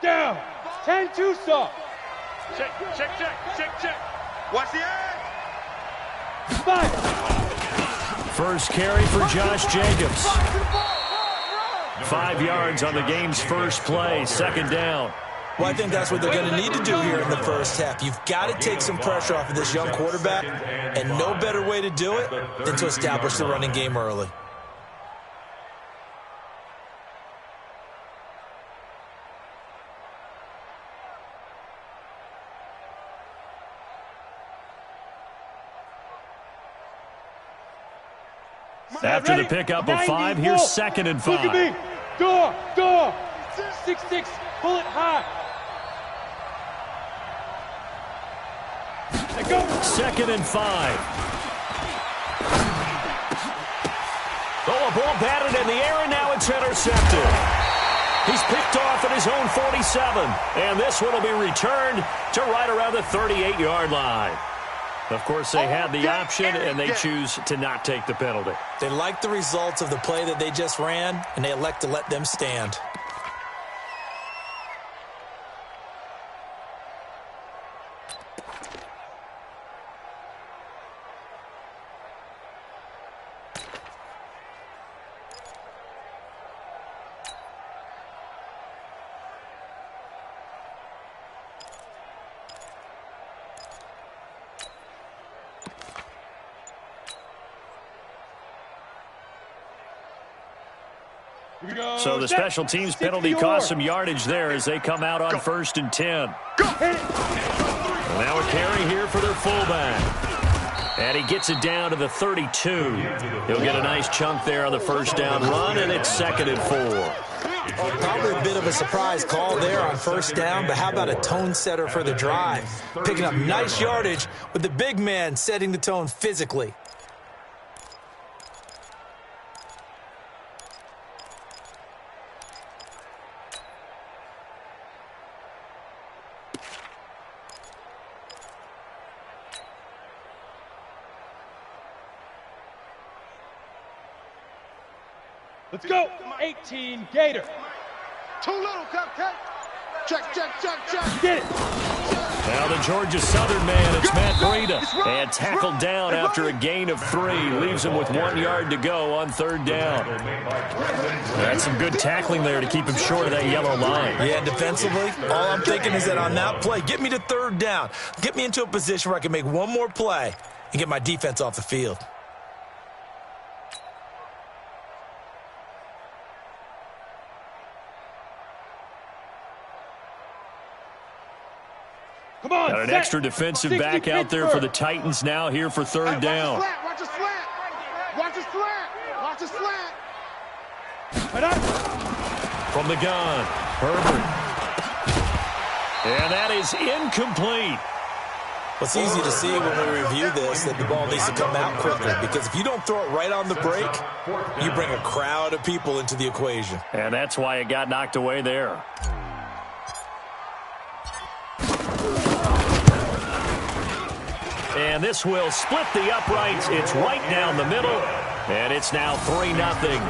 down. 10-2 soft. Check. Watch the edge. 5. First carry for Josh Jacobs. 5 yards on the game's first play, second down. Well, I think that's what they're going to need to do here in the first half. You've got to take some pressure off of this young quarterback, and no better way to do it than to establish the running game early. After the pickup of 5, here's 2nd and 5. Look at me. Door. 6-6. Pull it high. Let go. 2nd and 5. Oh, a ball batted in the air, and now it's intercepted. He's picked off at his own 47, and this one will be returned to right around the 38-yard line. Of course, they had the option, and they choose to not take the penalty. They like the results of the play that they just ran, and they elect to let them stand. So the special teams penalty cost some yardage there as they come out on 1st and 10. Well, now a carry here for their fullback. And he gets it down to the 32. He'll get a nice chunk there on the first down run, and it's 2nd and 4. Probably a bit of a surprise call there on first down, but how about a tone setter for the drive? Picking up nice yardage with the big man setting the tone physically. Let's go. 18 Gator. Too little, cupcake. Check. Get it. Now the Georgia Southern man, it's Matt Breida. And tackled down after a gain of 3. Leaves him with 1 yard to go on 3rd down. That's some good tackling there to keep him short of that yellow line. Yeah, defensively, all I'm thinking is that on that play, get me to 3rd down. Get me into a position where I can make one more play and get my defense off the field. Come on, got an extra defensive back out there for the Titans now here for 3rd down. Watch a slant. From the gun, Herbert. And that is incomplete. Well, it's easy to see when we review this that the ball needs to come out quicker, because if you don't throw it right on the break, you bring a crowd of people into the equation. And that's why it got knocked away there. And this will split the uprights. It's right down the middle. And it's now 3-0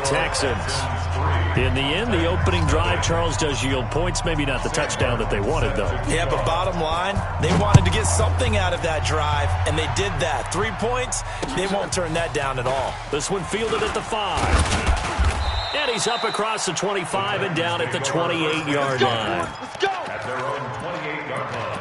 Texans. In the end, the opening drive, Charles, does yield points. Maybe not the touchdown that they wanted, though. Yeah, but bottom line, they wanted to get something out of that drive, and they did that. 3 points, they won't turn that down at all. This one fielded at the 5. And he's up across the 25 and down at the 28-yard line. Let's go. At their own 28-yard line.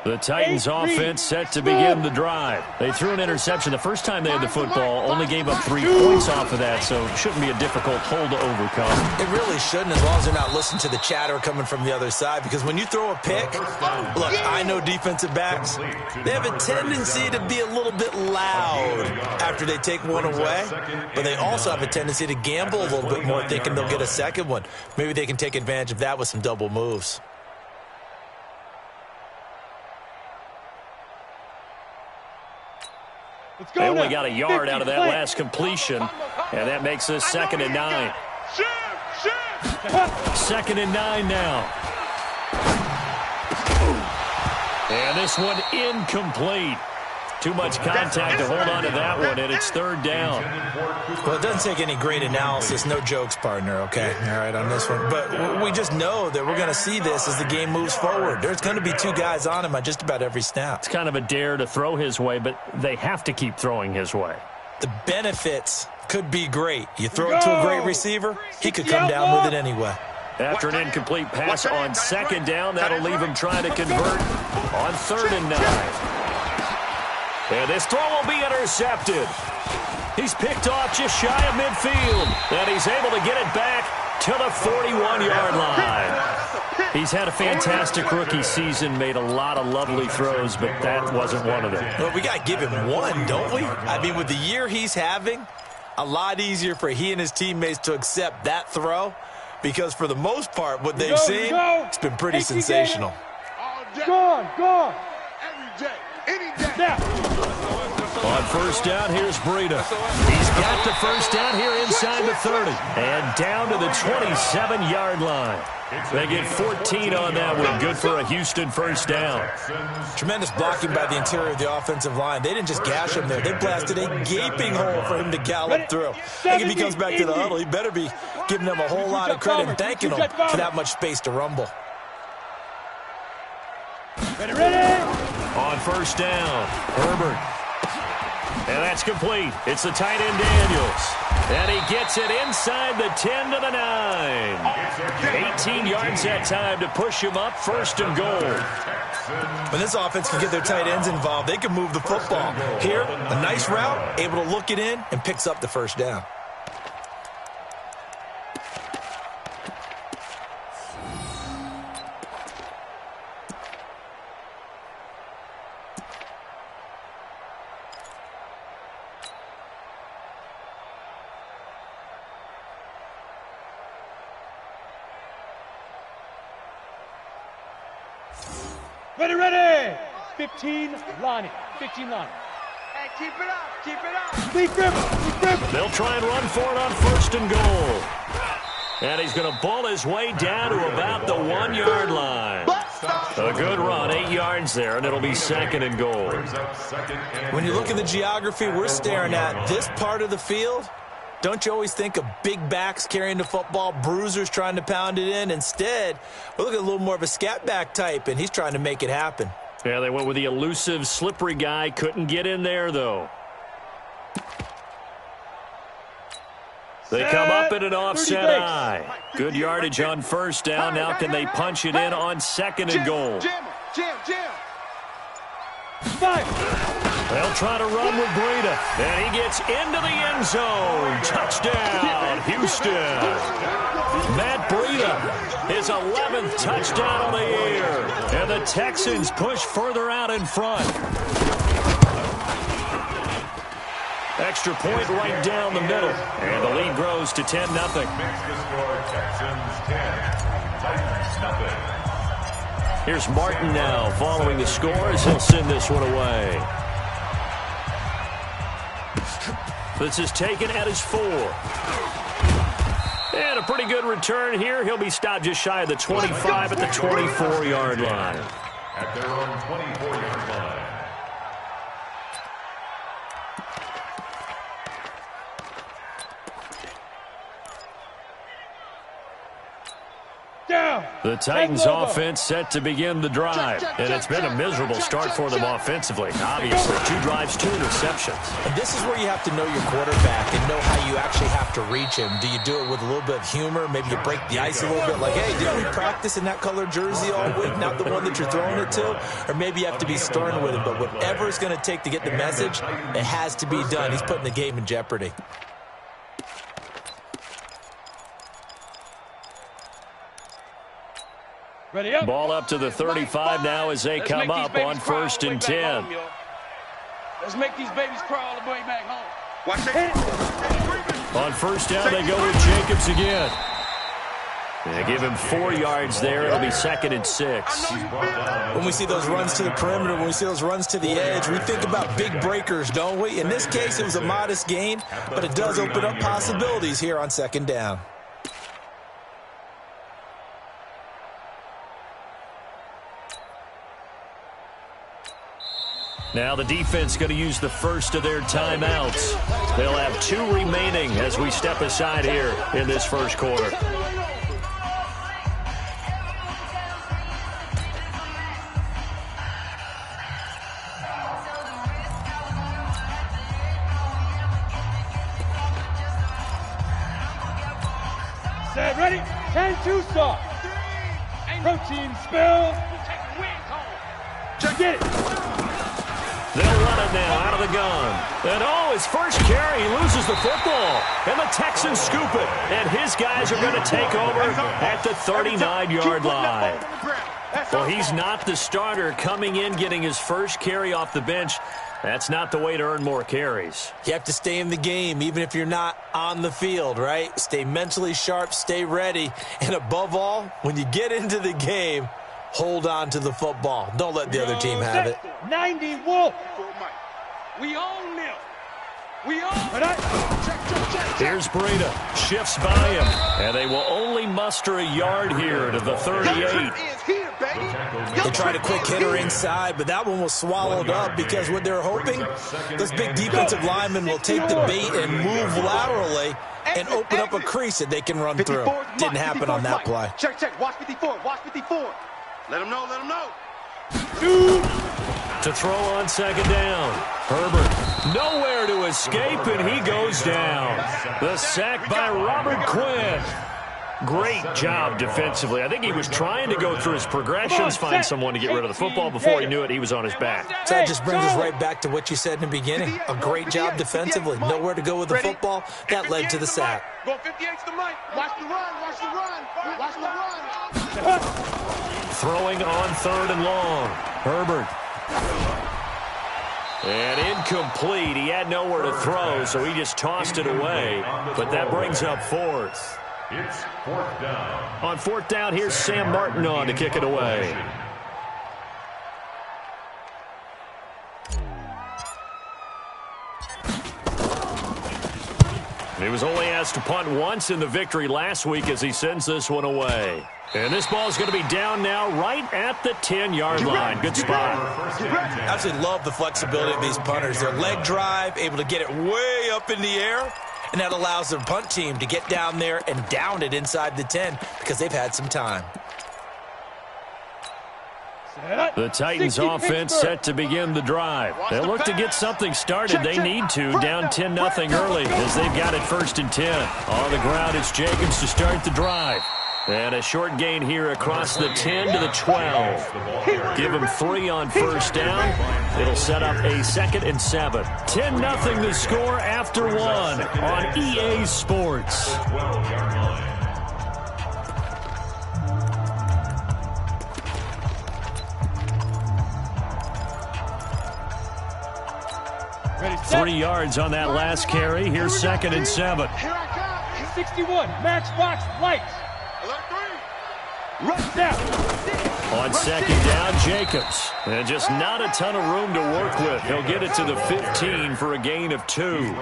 The Titans offense set to begin the drive. They threw an interception the first time they had the football, only gave up 3 points off of that, so it shouldn't be a difficult hole to overcome. It really shouldn't, as long as they're not listening to the chatter coming from the other side, because when you throw a pick, look, I know defensive backs, they have a tendency to be a little bit loud after they take one away, but they also have a tendency to gamble a little bit more, thinking they'll get a second one. Maybe they can take advantage of that with some double moves. They only got a yard out of that last completion, and that makes this 2nd and 9. 2nd and 9 now. And this one incomplete. Too much contact to hold on to that one, and it's 3rd down. Well, it doesn't take any great analysis. No jokes, partner, okay? All right, on this one. But we just know that we're going to see this as the game moves forward. There's going to be 2 guys on him on just about every snap. It's kind of a dare to throw his way, but they have to keep throwing his way. The benefits could be great. You throw it to a great receiver, he could come down with it anyway. After an incomplete pass on 2nd down, that'll leave him trying to convert on 3rd and 9. And this throw will be intercepted. He's picked off just shy of midfield. And he's able to get it back to the 41-yard line. He's had a fantastic rookie season, made a lot of lovely throws, but that wasn't one of them. Well, we got to give him one, don't we? I mean, with the year he's having, a lot easier for he and his teammates to accept that throw, because for the most part, what they've seen, it's been pretty sensational. Gone. Every day. Any day. On 1st down, here's Breida. He's got the 1st down here inside the 30. And down to the 27-yard line. They get 14 on that one. Good for a Houston 1st down. Tremendous blocking by the interior of the offensive line. They didn't just gash him there. They blasted a gaping hole for him to gallop through. I think if he comes back to the huddle, he better be giving them a whole lot of credit and thanking them for that much space to rumble. Ready? On 1st down, Herbert. And that's complete. It's the tight end Daniels. And he gets it inside the 10 to the 9. 18 yards that time to push him up 1st and goal. When this offense can get their tight ends involved, they can move the football. Here, a nice route, able to look it in, and picks up the 1st down. Ready. 15, Lonnie. 15, Lonnie. Hey, keep it up. Lead grip. They'll try and run for it on 1st and goal. And he's going to bull his way down to about the 1-yard line. A good run, 8 yards there, and it'll be 2nd and goal. When you look at the geography we're staring at, this part of the field, don't you always think of big backs carrying the football, bruisers trying to pound it in? Instead, we're looking at a little more of a scat back type, and he's trying to make it happen. Yeah, they went with the elusive, slippery guy. Couldn't get in there, though. They come up in an offset eye. Good yardage on 1st down. Now can they punch it in on 2nd and goal? Jam. 5. They'll try to run with Breida. And he gets into the end zone. Touchdown, Houston. Matt Breida, his 11th touchdown of the year. And the Texans push further out in front. Extra point right down the middle. And the lead grows to 10-0. Makes the score Texans 10, Titans nothing. Here's Martin now following the score as he'll send this one away. This is taken at his 4. And a pretty good return here. He'll be stopped just shy of the 25 at the 24-yard line. At their own 24-yard line. Down. The Titans offense set to begin the drive. And it's been a miserable start for them offensively. Obviously, 2 drives, 2 interceptions. And this is where you have to know your quarterback and know how you actually have to reach him. Do you do it with a little bit of humor? Maybe you break the ice a little bit like, hey, didn't we practice in that color jersey all week, not the one that you're throwing it to? Or maybe you have to be stern with him. But whatever it's going to take to get the message, it has to be done. He's putting the game in jeopardy. Ready up. Ball up to the 35 now as they come up on 1st and 10. Let's make these babies crawl all the way back home. Watch it. On 1st down, they go with Jacobs again. They give him 4 yards there. It'll be 2nd and 6. When we see those runs to the perimeter, when we see those runs to the edge, we think about big breakers, don't we? In this case, it was a modest gain, but it does open up possibilities here on 2nd down. Now the defense going to use the first of their timeouts. They'll have 2 remaining as we step aside here in this first quarter. Set, ready? 10-2 soft. Protein spill. Get it. They'll run it now out of the gun. And oh, his first carry, he loses the football. And the Texans scoop it. And his guys are going to take over at the 39-yard line. Well, he's not the starter coming in, getting his first carry off the bench. That's not the way to earn more carries. You have to stay in the game, even if you're not on the field, right? Stay mentally sharp, stay ready. And above all, when you get into the game, hold on to the football. Don't let the other team have it. 90 Wolf. We own them. We own. Here's Breida. Shifts by him. And they will only muster a yard here to the 38. They tried a quick hitter inside, but that one was swallowed up because what they're hoping, those big defensive linemen will take the bait and move laterally and open up a crease that they can run through. Didn't happen on that play. Check. Watch 54. Watch 54. Let him know. Let him know. To throw on 2nd down. Herbert nowhere to escape, and he goes down. The sack by Robert Quinn. Great job defensively. I think he was trying to go through his progressions, find someone to get rid of the football. Before he knew it, he was on his back. So that just brings us right back to what you said in the beginning. A great job defensively. Nowhere to go with the football. That led to the sack. Go 58 to Mike. Watch the run. Watch the run. Watch the run. Throwing on 3rd and long. Herbert. And incomplete. He had nowhere to throw, so he just tossed it away. But that brings up 4th. It's 4th down. On 4th down, here's Sam Martin on to kick it away. He was only asked to punt once in the victory last week as he sends this one away. And this ball is going to be down now right at the 10-yard line. Good spot. I absolutely love the flexibility of these punters. Their leg drive, able to get it way up in the air, and that allows their punt team to get down there and down it inside the 10 because they've had some time. The Titans offense set to begin the drive. They'll look to get something started. They need to. Down 10-0 early as they've got it 1st and 10. On the ground, it's Jacobs to start the drive. And a short gain here across the 10 to the 12. Give him 3 on 1st down. It'll set up a 2nd and 7. 10-0 the score after 1 on EA Sports. Ready, 3 yards on that last carry. Here's 2nd and 7. 61, matchbox lights. Right down. On 2nd down, Jacobs. And just not a ton of room to work with. He'll get it to the 15 for a gain of 2.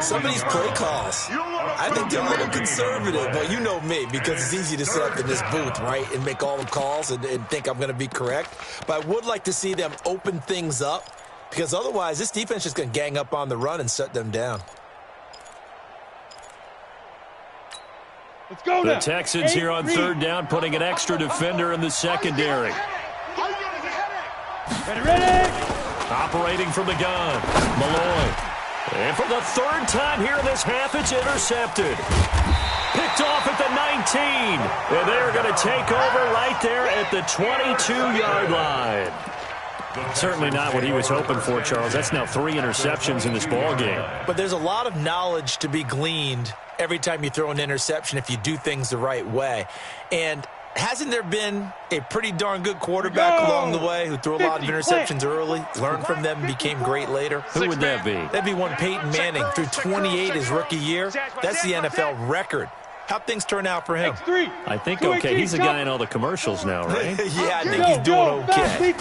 Some of these play calls, I think they're a little conservative. But you know me, because it's easy to sit up in this booth, right, and make all the calls and think I'm going to be correct. But I would like to see them open things up, because otherwise this defense is going to gang up on the run and shut them down. Let's go The now. Texans here on 3rd down, putting an extra defender in the secondary. Ready. Operating from the gun, Malloy. And for the 3rd time here in this half, it's intercepted. Picked off at the 19. And they're going to take over right there at the 22-yard line. Certainly not what he was hoping for, Charles. That's now 3 interceptions in this ball game. But there's a lot of knowledge to be gleaned every time you throw an interception if you do things the right way. And hasn't there been a pretty darn good quarterback along the way who threw a lot of interceptions early, learned from them, and became great later? Who would that be? That'd be one Peyton Manning. Threw 28 his rookie year. That's the NFL record How'd things turn out for him? I think okay. He's a guy in all the commercials now, right? Yeah, I think he's doing okay.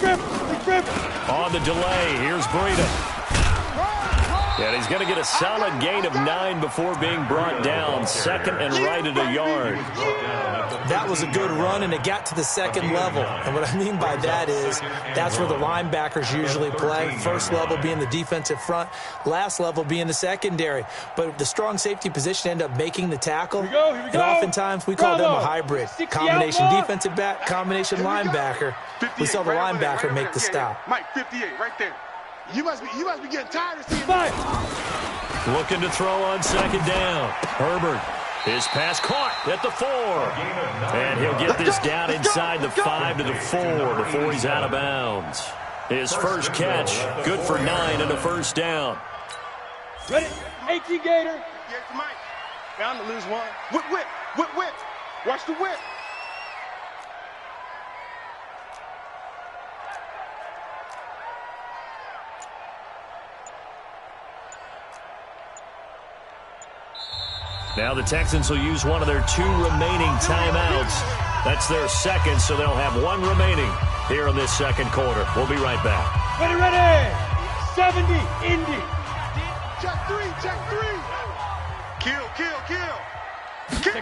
On the delay, here's Breida. And he's going to get a solid gain of 9 before being brought down. Second and right at a yard. That was a good run, and it got to the second level. And what I mean by that is that's where the linebackers usually play. First level being the defensive front, last level being the secondary. But the strong safety position ended up making the tackle. Here we And go. oftentimes we call them a hybrid. 60 Combination outlaw. defensive back, combination linebacker. We saw the linebacker make the stop. Mike, 58, right there. You must be getting tired of seeing Looking to throw on second down. Herbert. His pass caught at the 4. And he'll get this down inside the 5 to the 4 before he's out of bounds. His first catch, good for 9 and a first down. Ready? 18 Gator. Get to Mike. Bound to lose one. Whip. Watch the whip. Now the Texans will use one of their 2 remaining timeouts. That's their second, so they'll have 1 remaining here in this second quarter. We'll be right back. Ready. 70, Indy. Check 3. Kill.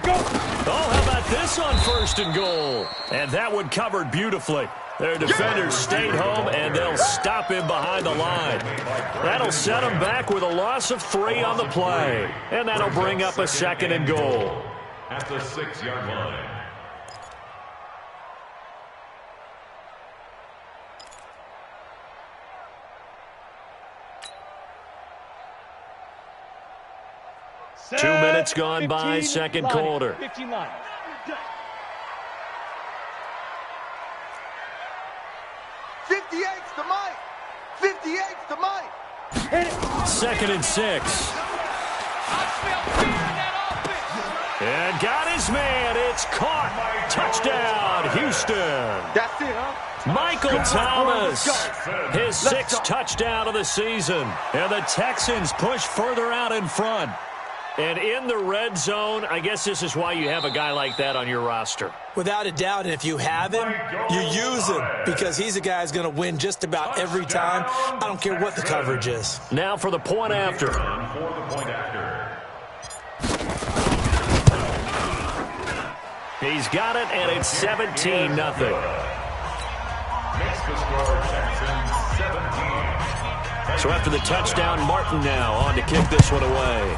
Go. Oh, how about this on first and goal? And that one covered beautifully. Their defenders stayed home, and they'll stop him behind the line. That'll set him back with a loss of 3 on the play. And that'll bring up a second and goal. At the 6-yard line. Two minutes gone by, second quarter. 15 line. 58's the Mike. 58's the Mike. Second and 6. And got his man. It's caught. Touchdown, Houston. That's it, huh? Michael Thomas, his 6th touchdown of the season. And the Texans push further out in front. And in the red zone, I guess this is why you have a guy like that on your roster. Without a doubt, and if you have him, you use him because he's a guy who's going to win just about every time. I don't care what the coverage is. Now for the point after. He's got it, and it's 17-0. Makes the score Texans 17. So after the touchdown, Martin now on to kick this one away.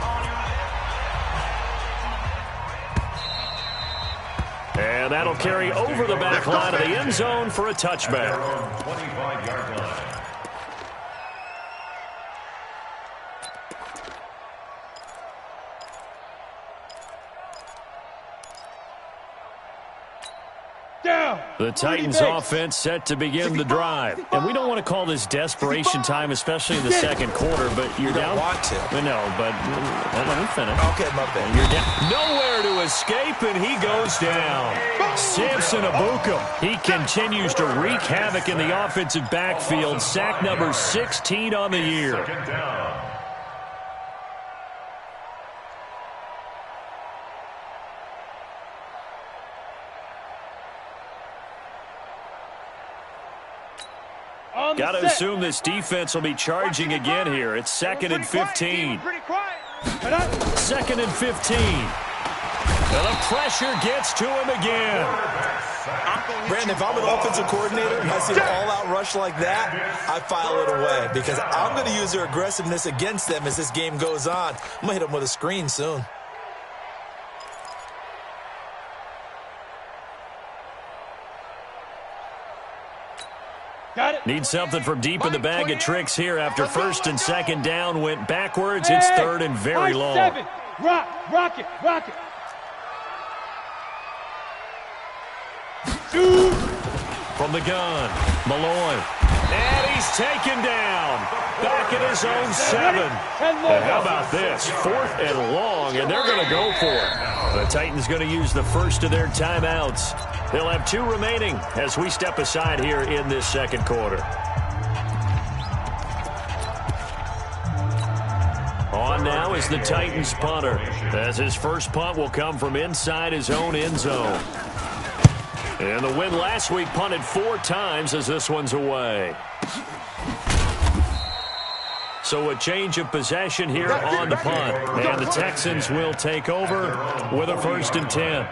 And that'll carry over the back line of the end zone for a touchback. 25-yard line. Down. The Titans offense set to begin the drive. And we don't want to call this desperation time, especially in the second quarter, but you're down. You don't want to. No, but let me finish. Okay, my bad. You're down. Nowhere to escape, and he goes down. Samson Abuka. He continues to wreak havoc in the offensive backfield. Sack number 16 on the year. Second down. Got to assume this defense will be charging again here. It's second and 15. Pretty quiet. Second and 15. And the pressure gets to him again. Brandon, if I'm an offensive coordinator and I see an all-out rush like that, I file it away because I'm going to use their aggressiveness against them as this game goes on. I'm going to hit them with a screen soon. Got it. Need something from deep in the bag of tricks here after first and second down went backwards. It's third and very long. 7. Rock it. Shoot. From the gun, Malloy. And he's taken down. Back at his own 7. And how about this? 4th and long, and they're going to go for it. The Titans going to use the first of their timeouts. They'll have 2 remaining as we step aside here in this second quarter. On line now is the Titans punter, as his first punt will come from inside his own end zone. And the win last week punted 4 times as this one's away. So a change of possession here on the punt. And the Texans will take over with a 1st and 10.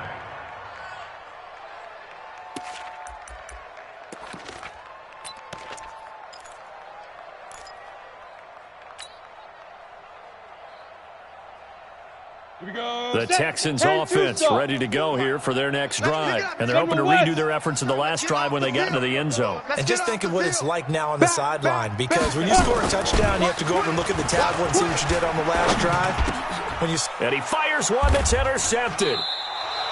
The Texans offense ready to go here for their next drive. And they're hoping to redo their efforts in the last drive when they got into the end zone. And just think of what it's like now on the sideline, because when you score a touchdown, you have to go over and look at the tablet and see what you did on the last drive. And he fires one that's intercepted.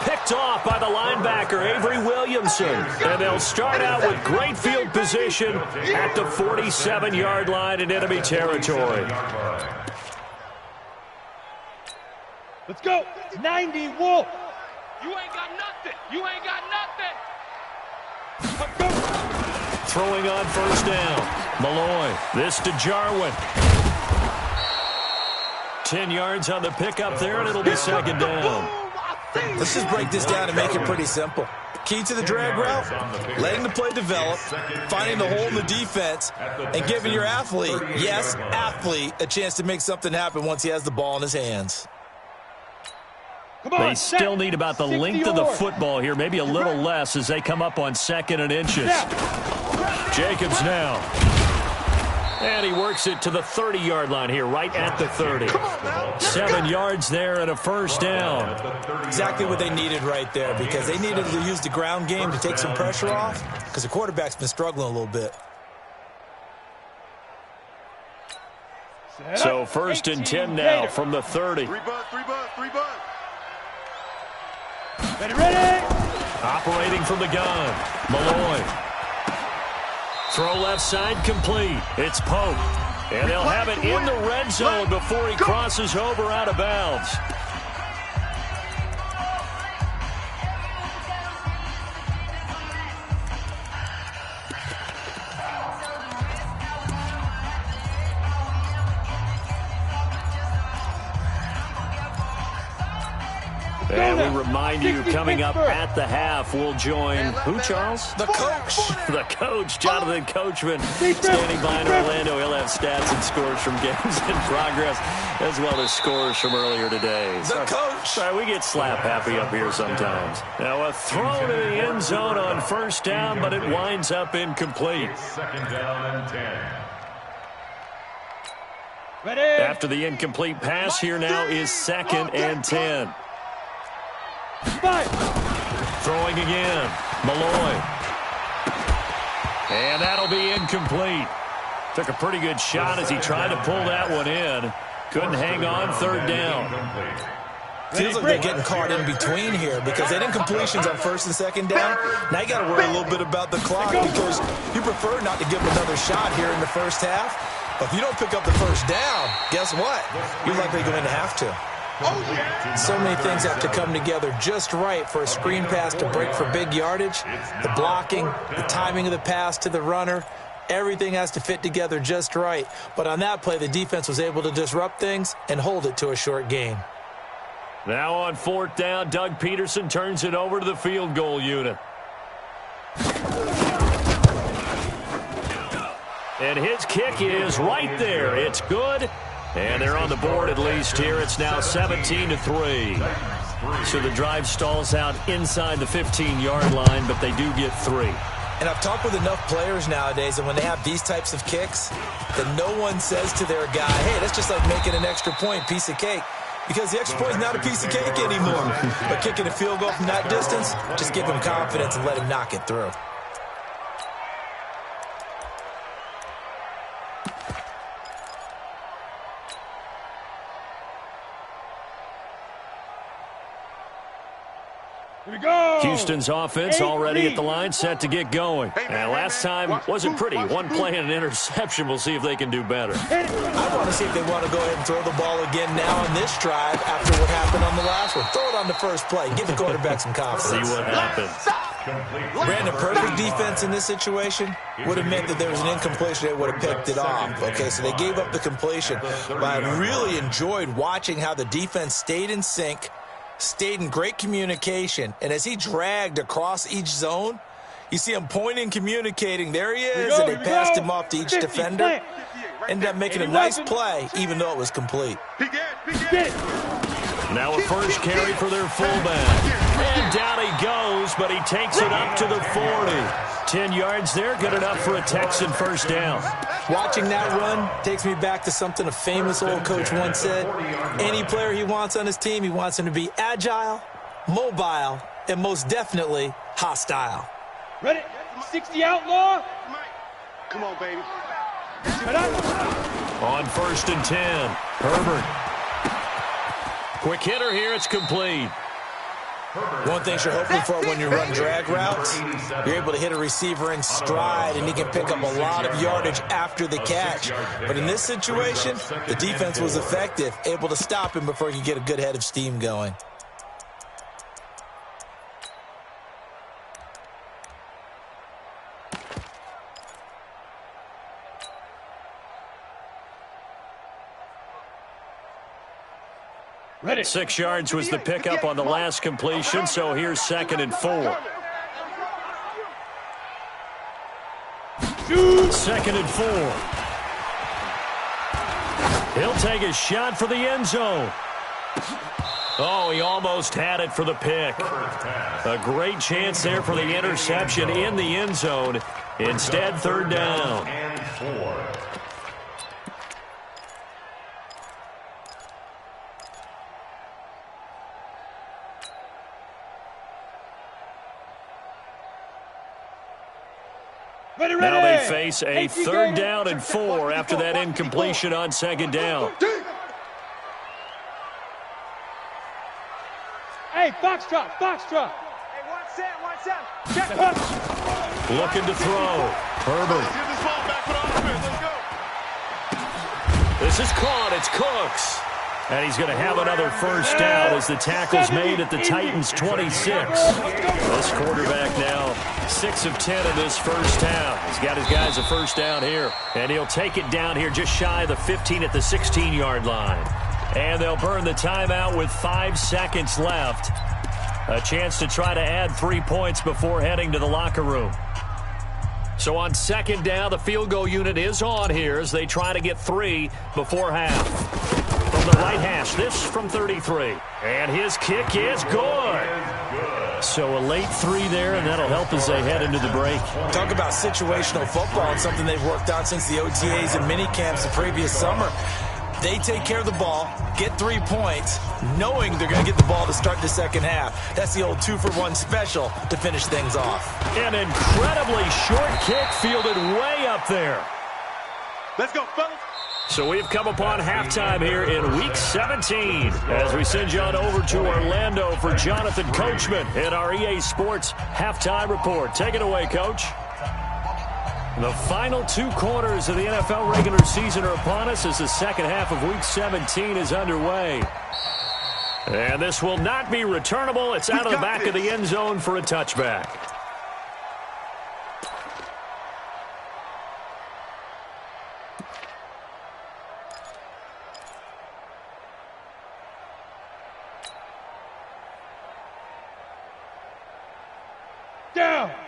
Picked off by the linebacker, Avery Williamson. And they'll start out with great field position at the 47-yard line in enemy territory. Let's go. 90, Wolf. You ain't got nothing. You ain't got nothing. Let's go. Throwing on 1st down. Malloy. This to Jarwin. 10 yards on the pickup there, and it'll be 2nd down. Let's just break this down and make it pretty simple. Key to the drag route, letting the play develop, finding the hole in the defense, and giving your athlete, yes, athlete, a chance to make something happen once he has the ball in his hands. They still need about the length of the football here, maybe a little less as they come up on 2nd and inches. Jacobs now. And he works it to the 30-yard line here, right at the 30. 7 yards there and a 1st down. Exactly what they needed right there, because they needed to use the ground game to take some pressure off, because the quarterback's been struggling a little bit. So 1st and 10 now from the 30. 3 bucks, 3 bucks, 3 bucks. Ready. Operating from the gun. Malloy. Throw left side complete. It's Pope. And they'll have it in the red zone before he crosses over out of bounds. And we remind you, coming up at the half, we'll join who, Charles? The coach. The coach, Jonathan Coachman, standing by in Orlando. He'll have stats and scores from games in progress, as well as scores from earlier today. The coach. Sorry, we get slap happy up here sometimes. Now a throw to the end zone on 1st down, but it winds up incomplete. 2nd down and 10. Ready. After the incomplete pass, here now is 2nd and 10. 5. Throwing again. Malloy. And that'll be incomplete. Took a pretty good shot as he tried to pull that one in. Couldn't hang on 3rd down. Feels like they're getting caught in between here, because they did incompletions on 1st and 2nd down. Now you got to worry a little bit about the clock, because you prefer not to give them another shot here in the 1st half. But if you don't pick up the 1st down, guess what? You're likely going to have to. So many things have to come together just right for a screen pass to break for big yardage. The blocking, the timing of the pass to the runner, everything has to fit together just right. But on that play, the defense was able to disrupt things and hold it to a short gain. Now on 4th down, Doug Peterson turns it over to the field goal unit. And his kick is right there. It's good. And they're on the board at least here. It's now 17-3. So the drive stalls out inside the 15-yard line, but they do get 3. And I've talked with enough players nowadays that when they have these types of kicks, that no one says to their guy, hey, that's just like making an extra point, piece of cake. Because the extra point is not a piece of cake anymore. But kicking a field goal from that distance, just give him confidence and let him knock it through. Here we go. Houston's offense already at the line, set to get going. And last time wasn't pretty. One play and an interception. We'll see if they can do better. I want to see if they want to go ahead and throw the ball again now on this drive after what happened on the last one. Throw it on the first play. Give the quarterback some confidence. See what happens. Brandon, perfect defense in this situation would have meant that there was an incompletion. They would have picked it off. Okay, so they gave up the completion. But I really enjoyed watching how the defense stayed in sync, stayed in great communication, and as he dragged across each zone, you see him pointing, communicating. There he is, and they passed him off to each defender. Ended up making a nice play, even though it was complete. Now a first carry for their fullback. And down he goes, but he takes it up to the 40. 10 yards there, good enough for a Texan first down. Watching that run takes me back to something a famous old coach once said. Any player he wants on his team, he wants him to be agile, mobile, and most definitely hostile. Ready? 60 outlaw. Come on, baby. On first and 10, Herbert. Quick hitter here, it's complete. One thing you're hoping for when you run drag routes, you're able to hit a receiver in stride, and he can pick up a lot of yardage after the catch. But in this situation, the defense was effective, able to stop him before he could get a good head of steam going. Ready. 6 yards was the pickup on the last completion, so here's 2nd and 4. 2nd and 4. He'll take a shot for the end zone. Oh, he almost had it for the pick. A great chance there for the interception in the end zone. Instead, 3rd down. And 4. Now they face a 3rd down and 4 after that incompletion on 2nd down. Hey, Foxtrot, Foxtrot. Hey, watch that. Check up. Looking to throw. Herbert. Get this ball back for the offense. Let's go. This is caught. It's Cooks. And he's going to have another first down as the tackle's made at the Titans' 26. This quarterback now 6 of 10 in this first down. He's got his guys a first down here. And he'll take it down here just shy of the 15 at the 16-yard line. And they'll burn the timeout with 5 seconds left. A chance to try to add 3 points before heading to the locker room. So on 2nd down, the field goal unit is on here as they try to get 3 before half. From the right hash, this from 33. And his kick is good. So a late 3 there, and that'll help as they head into the break. Talk about situational football and something they've worked on since the OTAs and mini camps the previous summer. They take care of the ball, get 3 points, knowing they're going to get the ball to start the second half. That's the old 2-for-1 special to finish things off. An incredibly short kick fielded way up there. Let's go, fellas. So we've come upon halftime here in Week 17 as we send you on over to Orlando for Jonathan Coachman in our EA Sports Halftime Report. Take it away, Coach. The final 2 quarters of the NFL regular season are upon us as the second half of Week 17 is underway. And this will not be returnable. It's out of the back of the end zone for a touchback.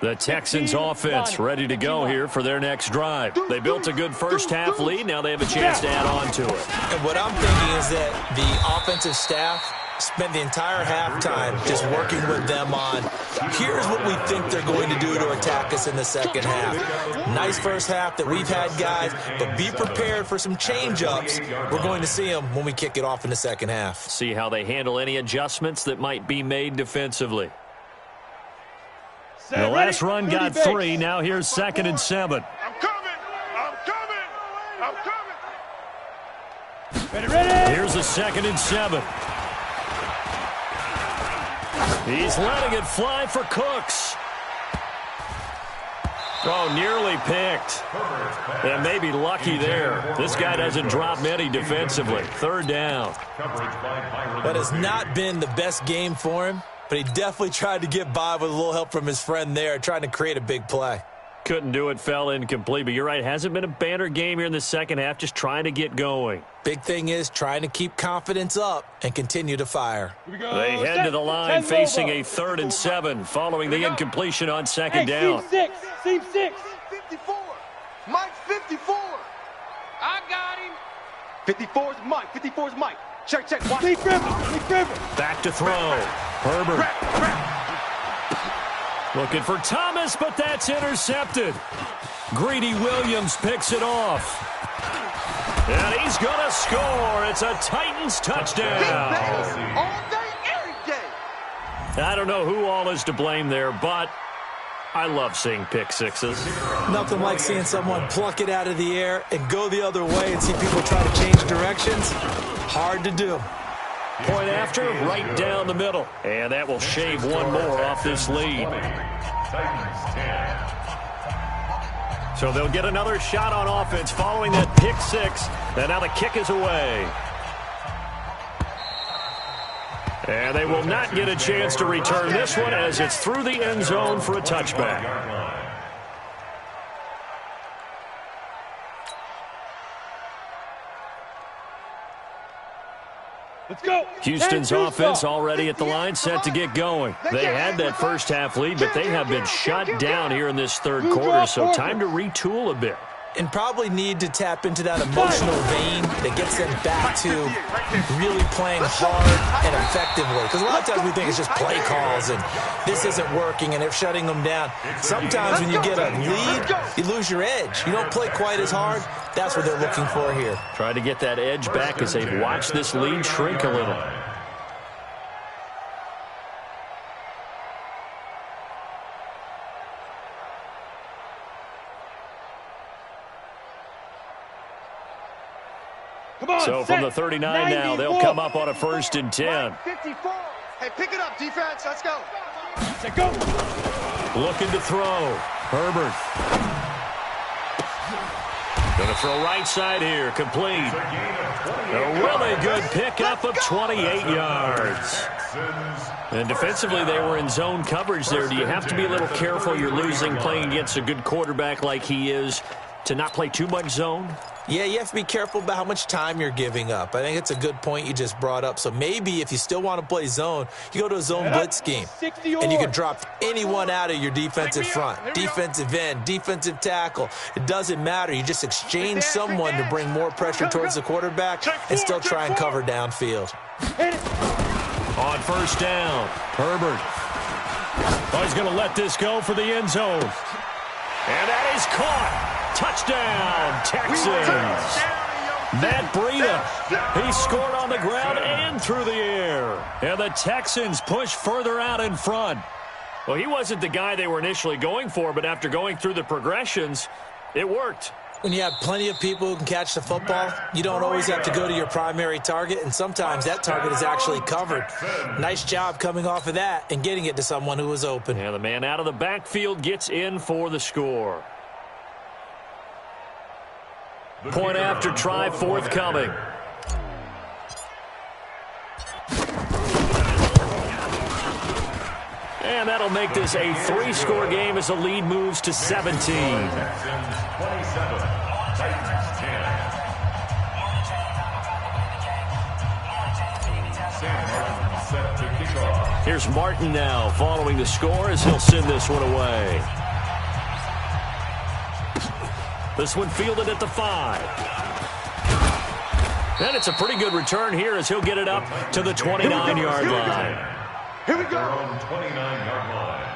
The Texans offense ready to go here for their next drive. They built a good first half lead. Now they have a chance to add on to it. And what I'm thinking is that the offensive staff spent the entire halftime just working with them on, here's what we think they're going to do to attack us in the second half. Nice first half that we've had, guys, but be prepared for some change-ups. We're going to see them when we kick it off in the second half. See how they handle any adjustments that might be made defensively. The last run got 3. Now here's 2nd and 7. I'm coming. Ready. Here's a 2nd and 7. He's letting it fly for Cooks. Oh, nearly picked. And maybe lucky there. This guy doesn't drop many defensively. Third down. That has not been the best game for him, but he definitely tried to get by with a little help from his friend there, trying to create a big play. Couldn't do it, fell incomplete. But you're right, hasn't been a banner game here in the second half, just trying to get going. Big thing is trying to keep confidence up and continue to fire. They head to the line facing a 3rd and 7 following the incompletion on second down. Seam 6. 54. Mike 54. I got him. 54 is Mike. 54 is Mike. Check. Watch. Leak River. Back to throw. Herbert. Looking for Thomas, but that's intercepted. Greedy Williams picks it off. And he's going to score. It's a Titans touchdown. All day, every day. I don't know who all is to blame there, but I love seeing pick sixes. Nothing like seeing someone pluck it out of the air and go the other way and see people try to change directions. Hard to do. Point after, right down the middle. And that will shave one more off this lead. So they'll get another shot on offense following that pick six. And now the kick is away. And they will not get a chance to return this one as it's through the end zone for a touchback. Let's go. Houston's offense already at the line, set to get going. They had that first half lead, but they have been shut down here in this third quarter, so time to retool a bit. And probably need to tap into that emotional vein that gets them back to really playing hard and effectively. Because a lot of times we think it's just play calls and this isn't working and they're shutting them down. Sometimes when you get a lead, you lose your edge. You don't play quite as hard. That's what they're looking for here. Try to get that edge back as they've watched this lead shrink a little. So from the 39 now, they'll come up on a 1st and 10. 54. Hey, pick it up, defense. Let's go. Let's go. Looking to throw. Herbert. Going to throw right side here. Complete. A really good pickup of 28 yards. And defensively, they were in zone coverage there. Do you have to be a little careful? You're losing playing against a good quarterback like he is to not play too much zone? Yeah, you have to be careful about how much time you're giving up. I think it's a good point you just brought up. So maybe if you still want to play zone, you go to a zone blitz scheme. And you can drop anyone out of your defensive front. Defensive end, defensive tackle. It doesn't matter. You just exchange someone to bring more pressure towards the quarterback and still try and cover downfield. On 1st down, Herbert. Oh, he's going to let this go for the end zone. And that is caught. Touchdown, Texans. Matt Breida, he scored on the ground and through the air. And the Texans push further out in front. Well, he wasn't the guy they were initially going for, but after going through the progressions, it worked. When you have plenty of people who can catch the football, you don't always have to go to your primary target, and sometimes that target is actually covered. Nice job coming off of that and getting it to someone who was open. And the man out of the backfield gets in for the score. Point after try forthcoming. And that'll make this a 3-score game as the lead moves to 17. Texans 27, Titans 10. Sam Martin set to kick off. Here's Martin now following the score as he'll send this one away. This one fielded at the 5. And it's a pretty good return here as he'll get it up to the 29-yard line. Here we go. Their own 29-yard line.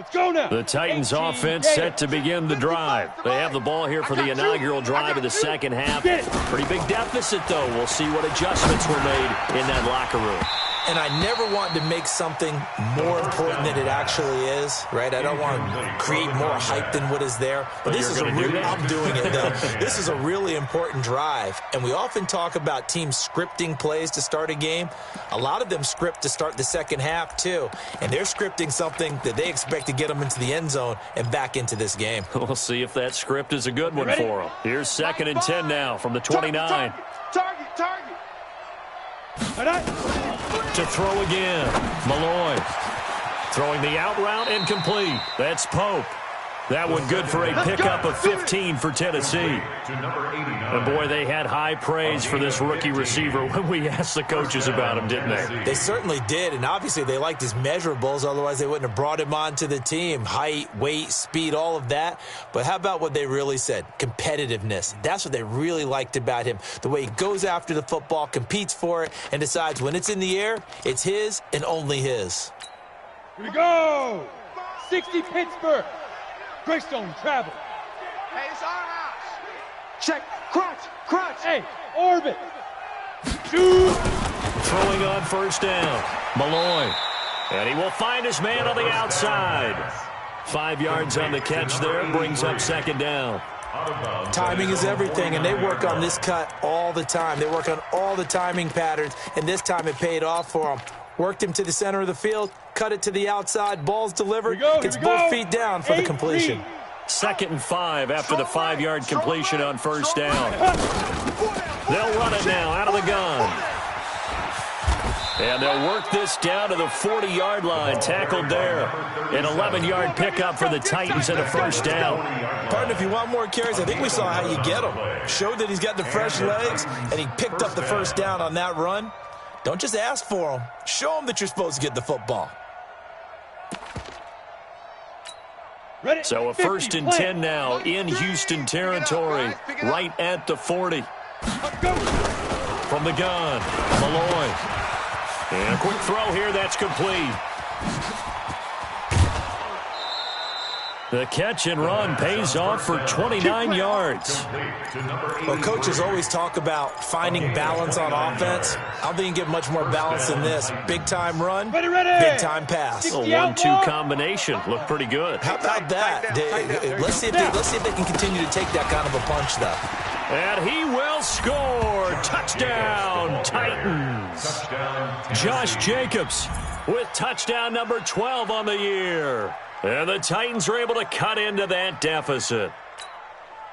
Let's go now. The Titans offense set to begin the drive. They have the ball here for the inaugural drive of the second half. Pretty big deficit, though. We'll see what adjustments were made in that locker room. And I never want to make something more important than it actually is, right? I don't want to create more hype than what is there. But this is I'm doing it, though. This is a really important drive. And we often talk about teams scripting plays to start a game. A lot of them script to start the second half, too. And they're scripting something that they expect to get them into the end zone and back into this game. We'll see if that script is a good one for them. Here's 2nd and 10 now from the 29. Target. To throw again. Malloy throwing the out route incomplete. That's Pope. That one good for a pickup of 15 for Tennessee. And boy, they had high praise for this rookie receiver when we asked the coaches about him, didn't they? They certainly did, and obviously they liked his measurables. Otherwise, they wouldn't have brought him onto the team. Height, weight, speed, all of that. But how about what they really said? Competitiveness. That's what they really liked about him. The way he goes after the football, competes for it, and decides when it's in the air, it's his and only his. Here we go. 60 Pittsburgh. Greystone travel. Hey, it's our house. Check. Crunch. Hey, orbit. Shoot. Throwing on first down. Malloy. And he will find his man on the outside. 5 yards on the catch there. Brings up 2nd down. Timing is everything, and they work on this cut all the time. They work on all the timing patterns, and this time it paid off for them. Worked him to the center of the field, cut it to the outside, ball's delivered, gets both feet down for the completion. 2nd and 5 after the 5-yard completion on first down. They'll run it now out of the gun. And they'll work this down to the 40-yard line, tackled there. An 11-yard pickup for the Titans and a first down. Partner, if you want more carries, I think we saw how you get him. Showed that he's got the fresh legs, and he picked up the first down on that run. Don't just ask for them. Show them that you're supposed to get the football. So a 1st and 10 now in Houston territory, right at the 40. From the gun, Malloy. And a quick throw here, that's complete. The catch and run pays off for 29 yards. Well, coaches always talk about finding balance on offense. I don't think you can get much more balance than this. Big-time run, big-time pass. A 1-2 combination. Looked pretty good. How about that? Let's see if they can continue to take that kind of a punch, though. And he will score. Touchdown, Titans. Josh Jacobs with touchdown number 12 on the year. And the Titans are able to cut into that deficit.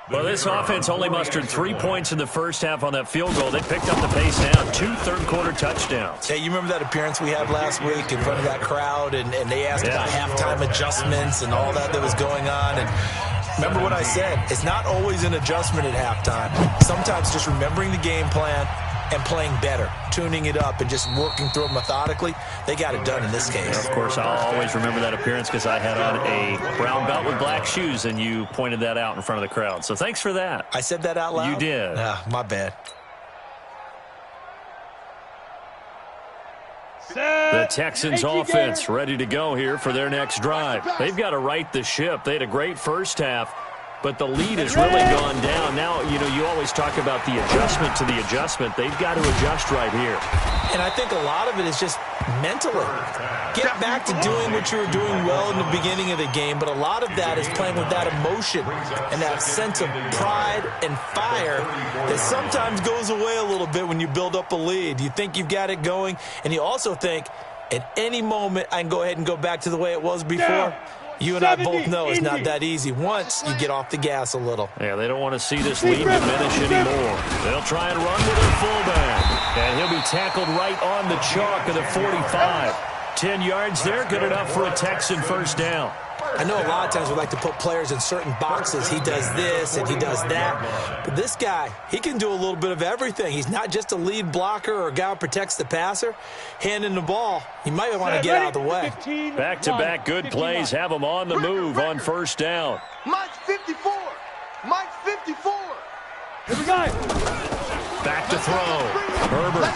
Well, this offense only mustered 3 points in the first half on that field goal. They picked up the pace now. 2 third-quarter touchdowns. Hey, you remember that appearance we had last week in front of that crowd, and they asked about halftime adjustments and all that was going on, and remember what I said. It's not always an adjustment at halftime. Sometimes just remembering the game plan and playing better, tuning it up, and just working through it methodically. They got it done in this case. Of course, I'll always remember that appearance because I had on a brown belt with black shoes, and you pointed that out in front of the crowd. So thanks for that. I said that out loud? You did. My bad. The Texans offense ready to go here for their next drive. They've got to right the ship. They had a great first half, but the lead has really gone down. Now, you always talk about the adjustment to the adjustment. They've got to adjust right here. And I think a lot of it is just mentally. Get back to doing what you were doing well in the beginning of the game, but a lot of that is playing with that emotion and that sense of pride and fire that sometimes goes away a little bit when you build up a lead. You think you've got it going, and you also think at any moment I can go ahead and go back to the way it was before. You and I both know it's not that easy once you get off the gas a little. Yeah, they don't want to see this lead diminish anymore. They'll try and run with their fullback. And he'll be tackled right on the chalk of the 45. 10 yards there, good enough for a Texan first down. I know a lot of times we like to put players in certain boxes. He does this and he does that. But this guy, he can do a little bit of everything. He's not just a lead blocker or a guy who protects the passer. Handing the ball, he might want to get out of the way. Back-to-back good plays have him on the move on first down. Mike's 54. Mike's 54. Here we go. Back to throw. Herbert.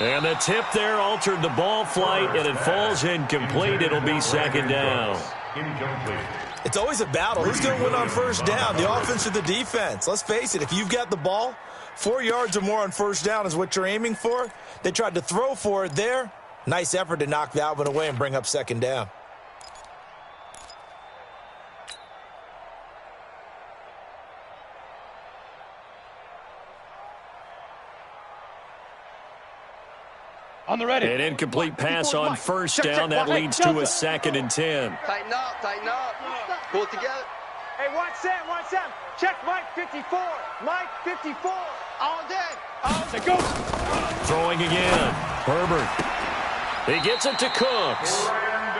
And the tip there altered the ball flight, and it falls incomplete. It'll be second down. Incomplete. It's always a battle. Who's going to win on first down, the offense or the defense? Let's face it, if you've got the ball, 4 yards or more on first down is what you're aiming for. They tried to throw for it there. Nice effort to knock that one away and bring up second down. On the ready. An incomplete pass on first down. That leads to a 2nd and 10. Tighten up, tighten up. Pull it together. Hey, watch Sam, watch Sam. Check Mike 54. Mike 54. All day. There goes. Throwing again. Herbert. He gets it to Cooks.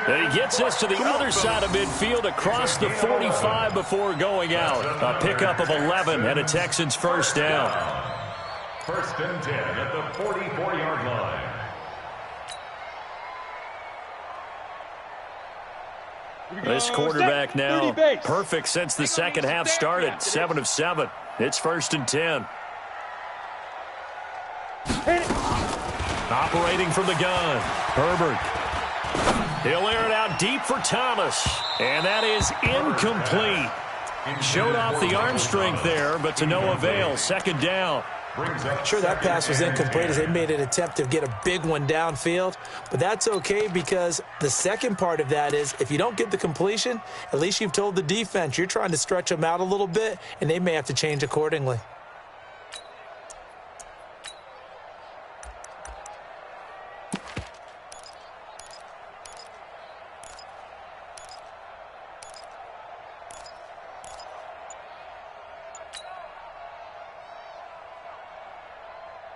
And he gets this to the other side of midfield across the 45 before going out. A pickup of 11 and a Texans first down. 1st and 10 at the 44-yard line. This quarterback now perfect since the second half started. 7 of 7. It's 1st and 10. Operating from the gun. Herbert. He'll air it out deep for Thomas. And that is incomplete. Showed off the arm strength there, but to no avail. 2nd down. Sure, that pass was incomplete as they made an attempt to get a big one downfield, but that's okay because the second part of that is if you don't get the completion, at least you've told the defense you're trying to stretch them out a little bit, and they may have to change accordingly.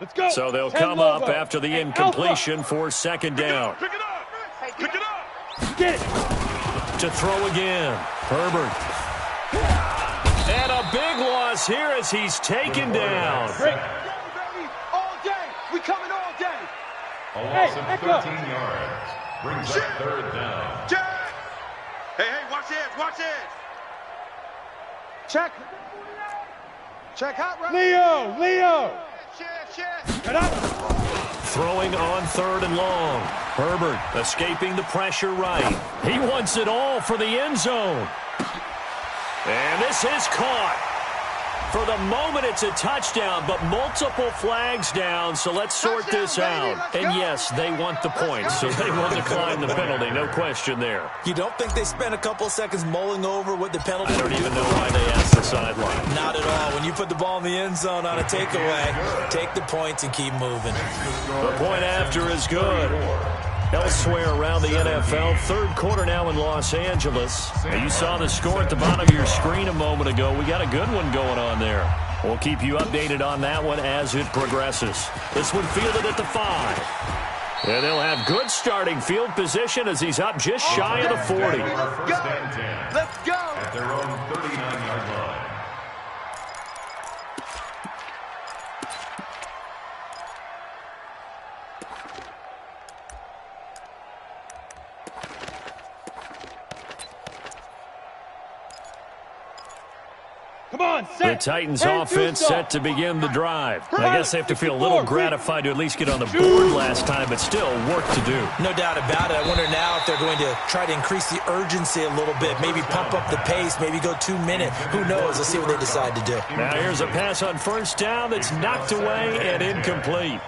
Let's go. So they'll come up after the incompletion for 2nd down. Pick it up. Pick it up. Get it. To throw again. Herbert. And a big loss here as he's taken down. Break. All day. We coming all day. A loss of Echo. 13 yards. Brings up 3rd down. Check. Hey, watch this, watch this. Check. Check hot right. Leo. Check. Get up. Throwing on 3rd and long. Herbert escaping the pressure right. He wants it all for the end zone. And this is caught. For the moment, it's a touchdown, but multiple flags down, so let's sort this out. And yes, they want the points, so they will decline the penalty, no question there. You don't think they spent a couple seconds mulling over what the penalty I don't would even do? know why they asked the sideline. Not at all. When you put the ball in the end zone on a takeaway, take the points and keep moving. The point after is good. Elsewhere around the NFL, 3rd quarter now in Los Angeles. And you saw the score at the bottom of your screen a moment ago. We got a good one going on there. We'll keep you updated on that one as it progresses. This one fielded at the 5. And they'll have good starting field position as he's up just shy of the 40. First and 10. Let's go. At their own 39-yard line. Come on, The set. Titans Hey, offense Tuso. set to begin the drive. I guess they have to feel a little gratified to at least get on the board last time, but still work to do. No doubt about it. I wonder now if they're going to try to increase the urgency a little bit, maybe pump up the pace, maybe go 2 minutes. Who knows? Let's see what they decide to do. Now here's a pass on first down that's knocked away and incomplete.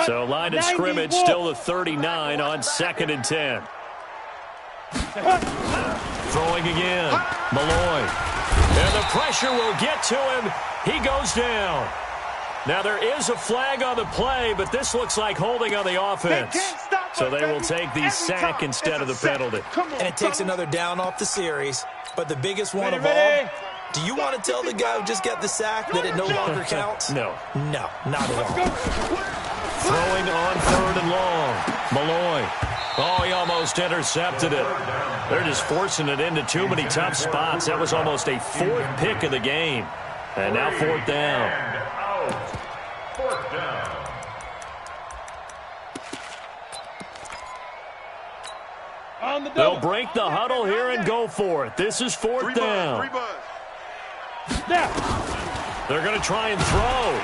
So line of scrimmage still the 39 on 2nd and 10. Throwing again. Malloy. And the pressure will get to him. He goes down. Now there is a flag on the play, but this looks like holding on the offense. So they will take the sack instead of the penalty. And it takes another down off the series. But the biggest one of all, do you want to tell the guy who just got the sack that it no longer counts? No. No, not at all. Throwing on 3rd and long. Malloy. Oh, he almost intercepted it. They're just forcing it into too many tough spots. That was almost a 4th pick of the game. And now 4th down. And out. 4th down. On the They'll double. break the huddle here and go for it. This is 4th down. Snap. They're going to try and throw.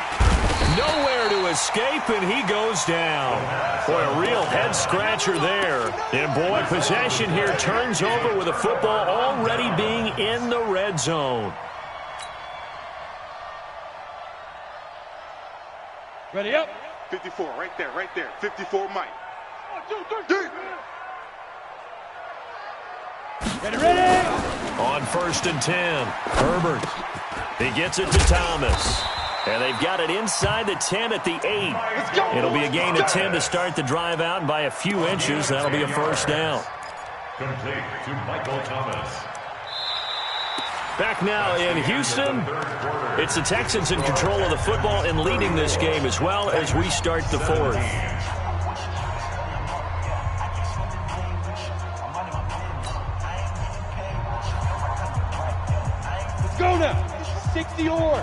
Nowhere to escape, and he goes down. Boy, a real head-scratcher there. And, boy, possession here turns over with the football already being in the red zone. Ready up. 54, right there, right there. 54, Mike. 1, 2, 3. Ready. On 1st and 10, Herbert. He gets it to Thomas. And they've got it inside the 10 at the 8. It'll be a gain of 10 to start the drive out, and by a few inches, that'll be a first down. Complete to Michael Thomas. Back now in Houston, it's the Texans in control of the football and leading this game as well as we start the fourth. Let's go now. 60 or.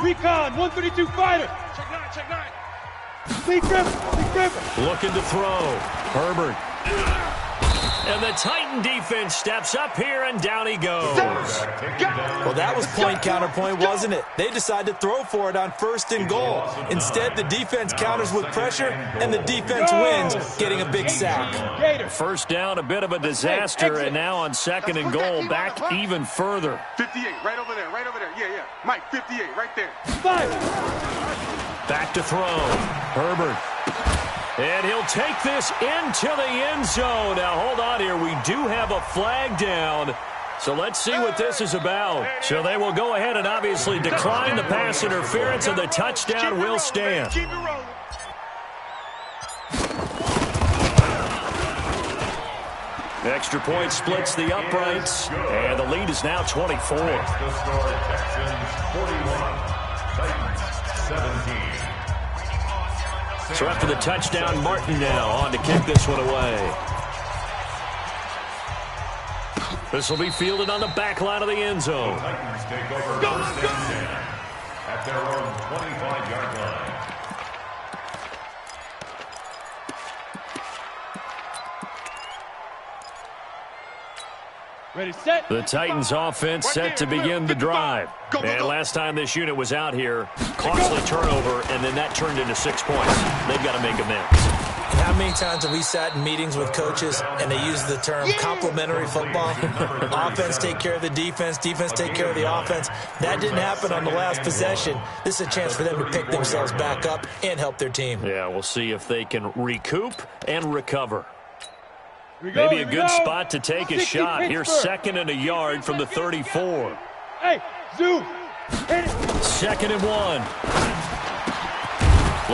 Recon, 132 fighter. Check 9. Lee Griffin. Looking to throw. Herbert. And the Titan defense steps up here, and down he goes. Well, that was point counterpoint, wasn't it? They decided to throw for it on 1st and goal. Instead, the defense counters with pressure, and the defense wins, getting a big sack. First down, a bit of a disaster, and now on 2nd and goal, back even further. 58, right over there, right over there. Yeah. Mike, 58, right there. 5. Back to throw. Herbert. And he'll take this into the end zone. Now, hold on here. We do have a flag down. So let's see what this is about. So they will go ahead and obviously decline the pass interference, and the touchdown will stand. Keep it rolling. Extra point splits the uprights, and the lead is now 24. The score, Texans 41, Titans 17. So after the touchdown, Martin now on to kick this one away. This will be fielded on the back line of the end zone. The Titans take over 1st and 10 at their own 25-yard line. Ready, set. The Titans offense set to begin the drive. And last time this unit was out here, costly turnover, and then that turned into 6 points. They've got to make amends. And how many times have we sat in meetings with coaches and they use the term complementary football? Offense take care of the defense, defense take care of the offense. That didn't happen on the last possession. This is a chance for them to pick themselves back up and help their team. Yeah, we'll see if they can recoup and recover. Maybe a good spot to take a shot. Here's 2nd and a yard from the 34. Hey, zoom. 2nd and 1.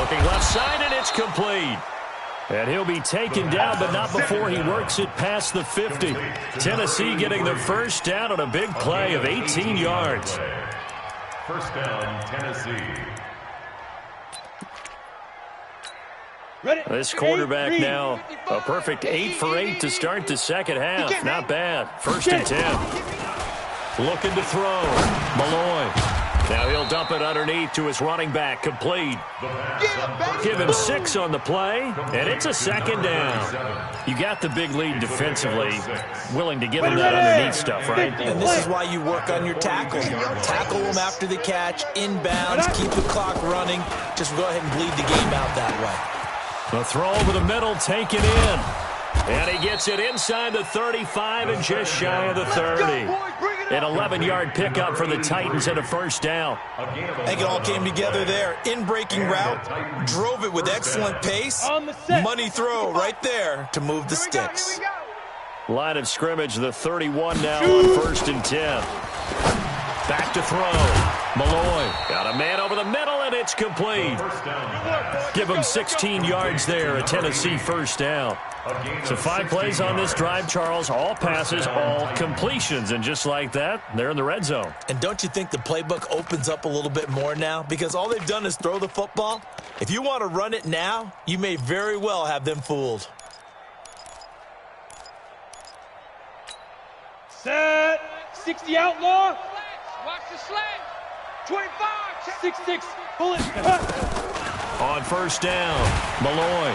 Looking left side, and it's complete. And he'll be taken down, but not before he works it past the 50. Tennessee getting the first down on a big play of 18 yards. First down, Tennessee. This quarterback now, a perfect 8 for 8 to start the second half. Not bad. 1st and 10. Looking to throw. Malloy. Now he'll dump it underneath to his running back. Complete. Give him 6 on the play, and it's a 2nd down. You got the big lead defensively, willing to give him that underneath stuff, right? And this is why you work on your tackle. Tackle them after the catch, inbounds, keep the clock running. Just go ahead and bleed the game out that way. The throw over the middle, taken in. And he gets it inside the 35 and just shy of the 30. An 11-yard pickup for the Titans and a first down. I think it all came together there. In-breaking route, drove it with excellent pace. Money throw right there to move the sticks. Line of scrimmage, the 31 now on 1st and 10. Back to throw. Malloy got a man over the middle, and it's complete. Give him 16 yards there, a Tennessee first down. So 5 plays on this drive, Charles. All passes, all completions. And just like that, they're in the red zone. And don't you think the playbook opens up a little bit more now? Because all they've done is throw the football. If you want to run it now, you may very well have them fooled. Set. 60 outlaw. Watch the sledge. 25. 6-6. Pull it. On first down, Malloy.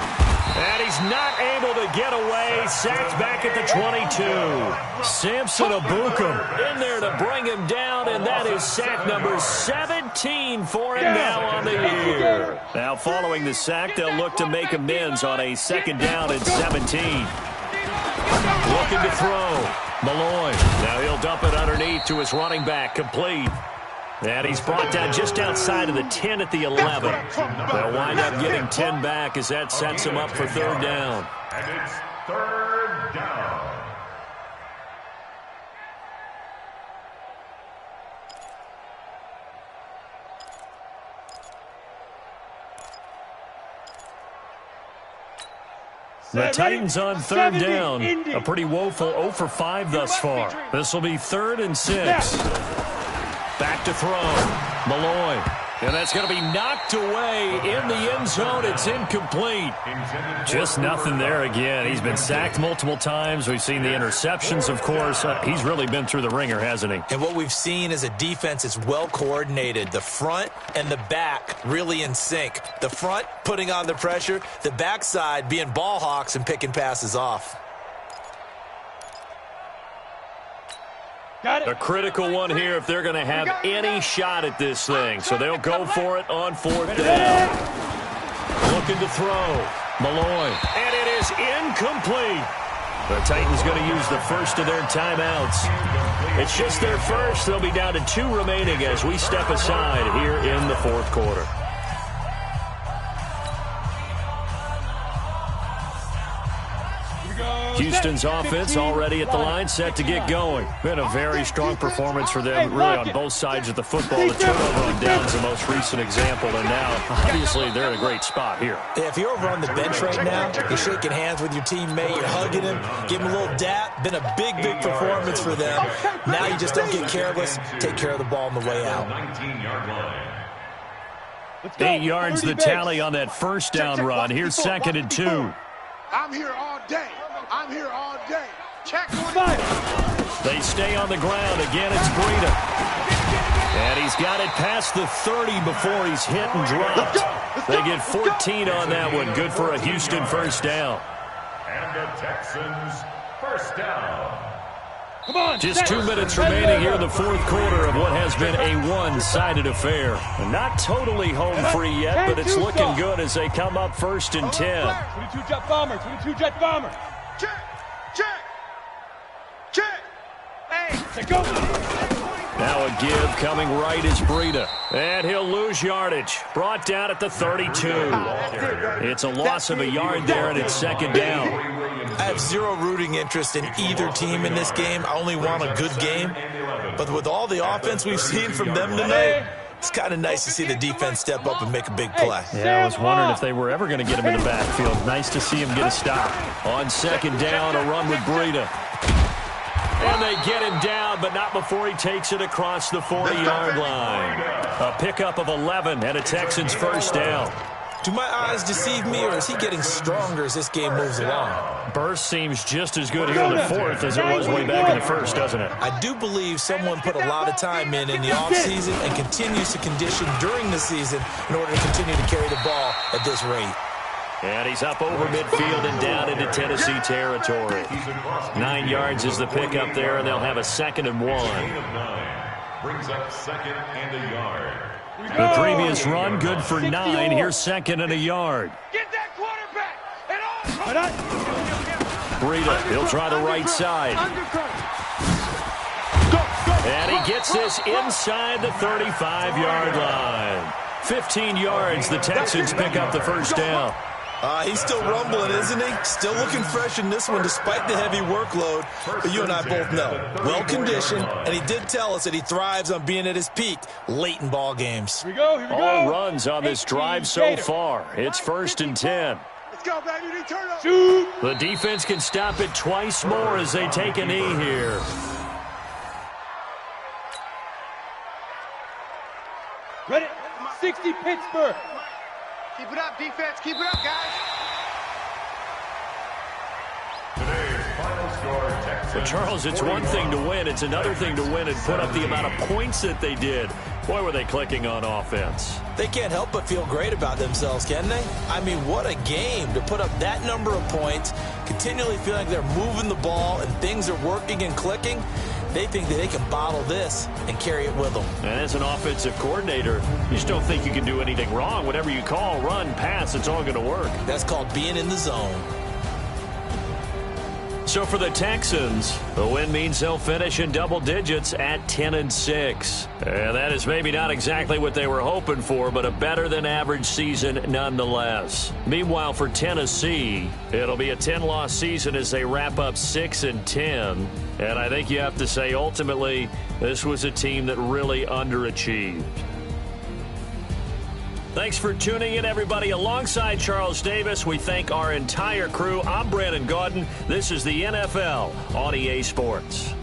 And he's not able to get away. Sacked back at the 22. Samson Abukum in there to bring him down, and that is sack number 17 for him now on the year. Now following the sack, they'll look to make amends on a second down and 17. Looking to throw. Malloy. Now he'll dump it underneath to his running back. Complete. And he's brought down just outside of the 10 at the 11. They'll wind up getting 10 back as that sets him up for third down. And it's third down. The Titans on third down. A pretty woeful 0 for 5 thus far. This will be 3rd and 6. Back to throw. Malloy. And that's going to be knocked away in the end zone. It's incomplete. Just nothing there again. He's been sacked multiple times. We've seen the interceptions, of course. He's really been through the ringer, hasn't he? And what we've seen is a defense that's well coordinated. The front and the back really in sync. The front putting on the pressure. The backside being ball hawks and picking passes off. A critical one here if they're going to have any shot at this thing. So they'll go for it on 4th down. Looking to throw. Malloy. And it is incomplete. The Titans going to use the first of their timeouts. It's just their first. They'll be down to 2 remaining as we step aside here in the 4th quarter. Houston's offense already at the line, set to get going. Been a very strong performance for them, really on both sides of the football. The turnover on down is the most recent example, and now, obviously, they're in a great spot here. Yeah, if you're over on the bench right now, you're shaking hands with your teammate, you're hugging him, give him a little dap. Been a big, big performance for them. Now you just don't get careless. Take care of the ball on the way out. 19-yard line. 8 yards the tally on that first down run. Here's 2nd and 2. I'm here all day. I'm here all day. Check 5. They stay on the ground. Again, it's Breida. And he's got it past the 30 before he's hit and dropped. They get 14 on that one. Good for a Houston first down. And the Texans first down. Come on, just 2 minutes remaining here in the 4th quarter of what has been a one-sided affair. Not totally home free yet, but it's looking good as they come up 1st and 10. 22 jet bomber, 22 jet bomber. Check, check, check. Hey, go. Now a give coming right is Breida. And he'll lose yardage. Brought down at the 32. It's a loss of a yard there, and it's 2nd down. I have zero rooting interest in either team in this game. I only want a good game. But with all the offense we've seen from them tonight, it's kind of nice to see the defense step up and make a big play. Yeah, I was wondering if they were ever going to get him in the backfield. Nice to see him get a stop. On 2nd down, a run with Breida. And they get him down, but not before he takes it across the 40-yard line. A pickup of 11 and a Texans first down. Do my eyes deceive me, or is he getting stronger as this game moves along? Burst seems just as good here in the 4th as it was way back in the 1st, doesn't it? I do believe someone put a lot of time in the offseason and continues to condition during the season in order to continue to carry the ball at this rate. And he's up over midfield and down into Tennessee territory. 9 yards is the pickup there, and they'll have a 2nd and 1. Brings up 2nd and a yard. The previous run, good for 9. Here's 2nd and a yard. Get that quarterback! Breida, he'll try the right side. And he gets this inside the 35-yard line. 15 yards, the Texans pick up the first down. He's still rumbling, isn't he? Still looking fresh in this one despite the heavy workload. But you and I both know, well-conditioned, and he did tell us that he thrives on being at his peak late in ball games. Here we go. All runs on this drive so far. It's 1st and 10. Let's go, baby. Turn up. Shoot. The defense can stop it twice more as they take a knee here. Ready? 60 Pittsburgh. Keep it up, defense. Keep it up, guys. Today's final score, Texans. But Charles, it's one thing to win. It's another thing to win and put up the amount of points that they did. Boy, were they clicking on offense. They can't help but feel great about themselves, can they? I mean, what a game to put up that number of points, continually feel like they're moving the ball and things are working and clicking. They think that they can bottle this and carry it with them. And as an offensive coordinator, you just don't think you can do anything wrong. Whatever you call, run, pass, it's all going to work. That's called being in the zone. So for the Texans, the win means they'll finish in double digits at 10-6. And that is maybe not exactly what they were hoping for, but a better than average season nonetheless. Meanwhile, for Tennessee, it'll be a 10-loss season as they wrap up 6-10. And I think you have to say, ultimately, this was a team that really underachieved. Thanks for tuning in, everybody. Alongside Charles Davis, we thank our entire crew. I'm Brandon Gaudin. This is the NFL on EA Sports.